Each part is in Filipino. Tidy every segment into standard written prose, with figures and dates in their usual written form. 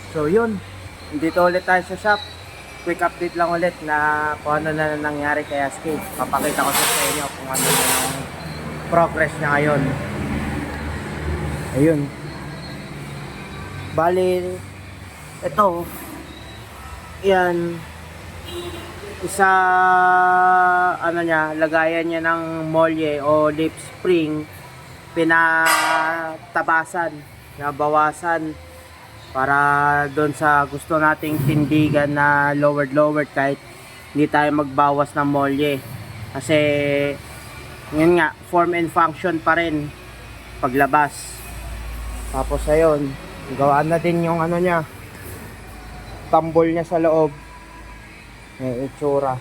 So yun, dito ulit tayo sa shop. Quick update lang ulit na kung ano na nangyari kay Aski. Papakita ko sa inyo kung ano na yung progress niya ngayon. Ayun. Bali, ito, yan, isa, ano niya, lagayan niya ng molye o lip spring, pinatabasan, nabawasan para doon sa gusto nating tindigan na lowered kahit hindi tayo magbawas ng molye kasi yun nga, form and function pa rin paglabas. Tapos ayun, gawaan na din yung ano niya, tambol niya sa loob, may itsura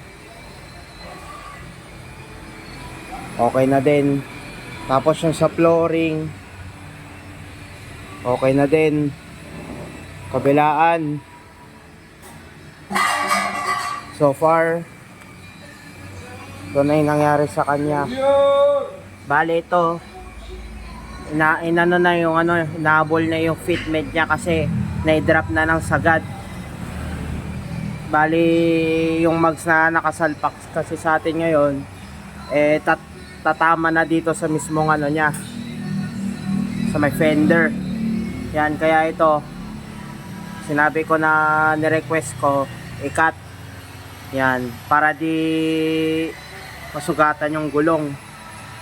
okay na din. Tapos yung sa flooring okay na din, kabilaan so far ito na yung nangyari sa kanya. Bale ito inano na yung ano, nahabol na yung fitment niya kasi na-drop na ng sagad. Bali yung mags na nakasalpak kasi sa atin ngayon tatama na dito sa mismong ano niya, sa may fender yan. Kaya ito sinabi ko na nirequest ko i-cut yan para di masugatan yung gulong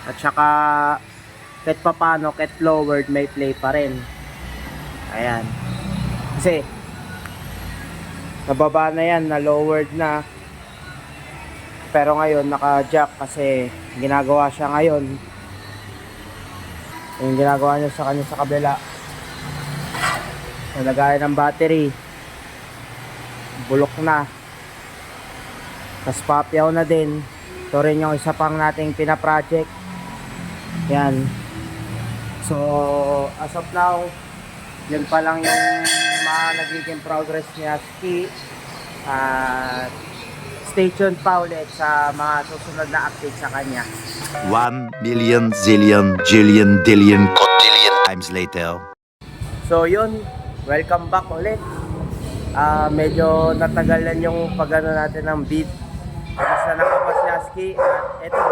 at saka kahit papano, kahit lowered may play pa rin. Ayan, kasi nababa na yan, na lowered na, pero ngayon naka jack kasi ginagawa siya ngayon, yung ginagawa niya sa kanya sa kabila, nalagay ng battery, bulok na, tas papyaw na din. Ito rin yung isa pang nating pina-project yan. So as of now yun pa lang yung mga nagiging progress ni Aski. Stay tuned pa ulit sa mga susunod na update sa kanya. 1 million zillion jillion dillion cotillion times later. So yun, welcome back ulit. Medyo natagalan yung pagano natin ng bid. Tapos na nakabas ni Aski. At eto,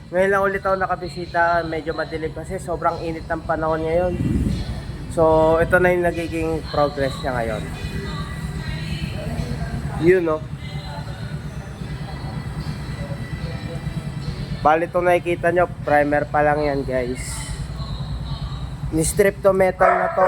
ngayon lang ulit ako nakabisita. Medyo madilim kasi sobrang init ng panahon ngayon. So ito na yung nagiging progress niya ngayon. Yun no. Bali itong nakikita nyo, primer pa lang yan guys. Ni-strip to metal na to.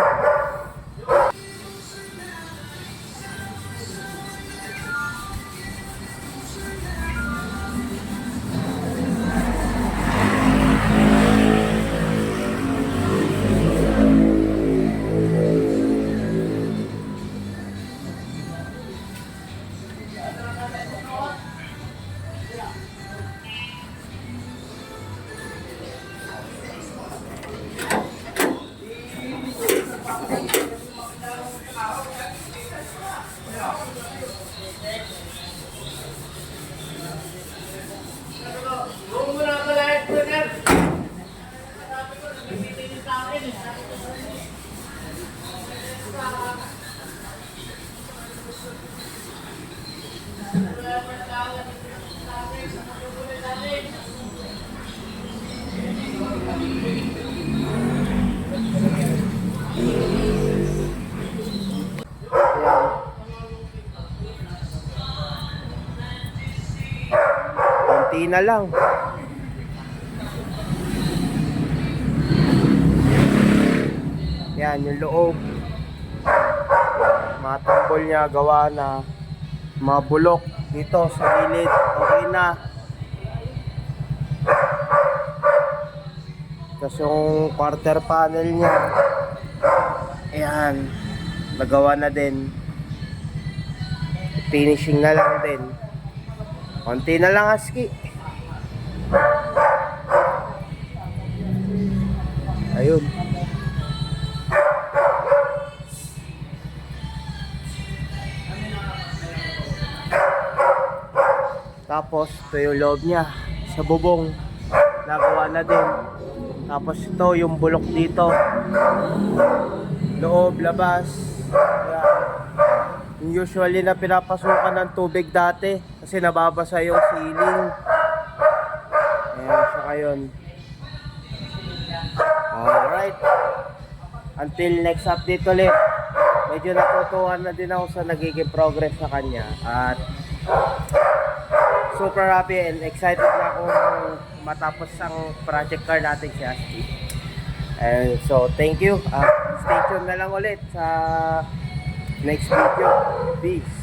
Konti na lang. Yan yung loob. Mga tambol niya gawa na, mga bulok dito sa gilid okay na. Tapos yung quarter panel niya, ayan, nagawa na din. Finishing na lang din. Konti na lang Aski. Ayun. Tapos ito yung loob niya sa bubong, nagawa na din. Tapos ito yung bulok dito, loob, labas. Ayan. usually na pinapasukan ng tubig dati kasi nababasa yung ceiling. Ayan, saka yun. Alright. Until next update ulit. Medyo natutuwa na din ako sa nagiging progress sa kanya. At super happy and excited na akong matapos ang project car natin si Asti. And so, thank you. Stay tuned na lang ulit sa next video. Peace.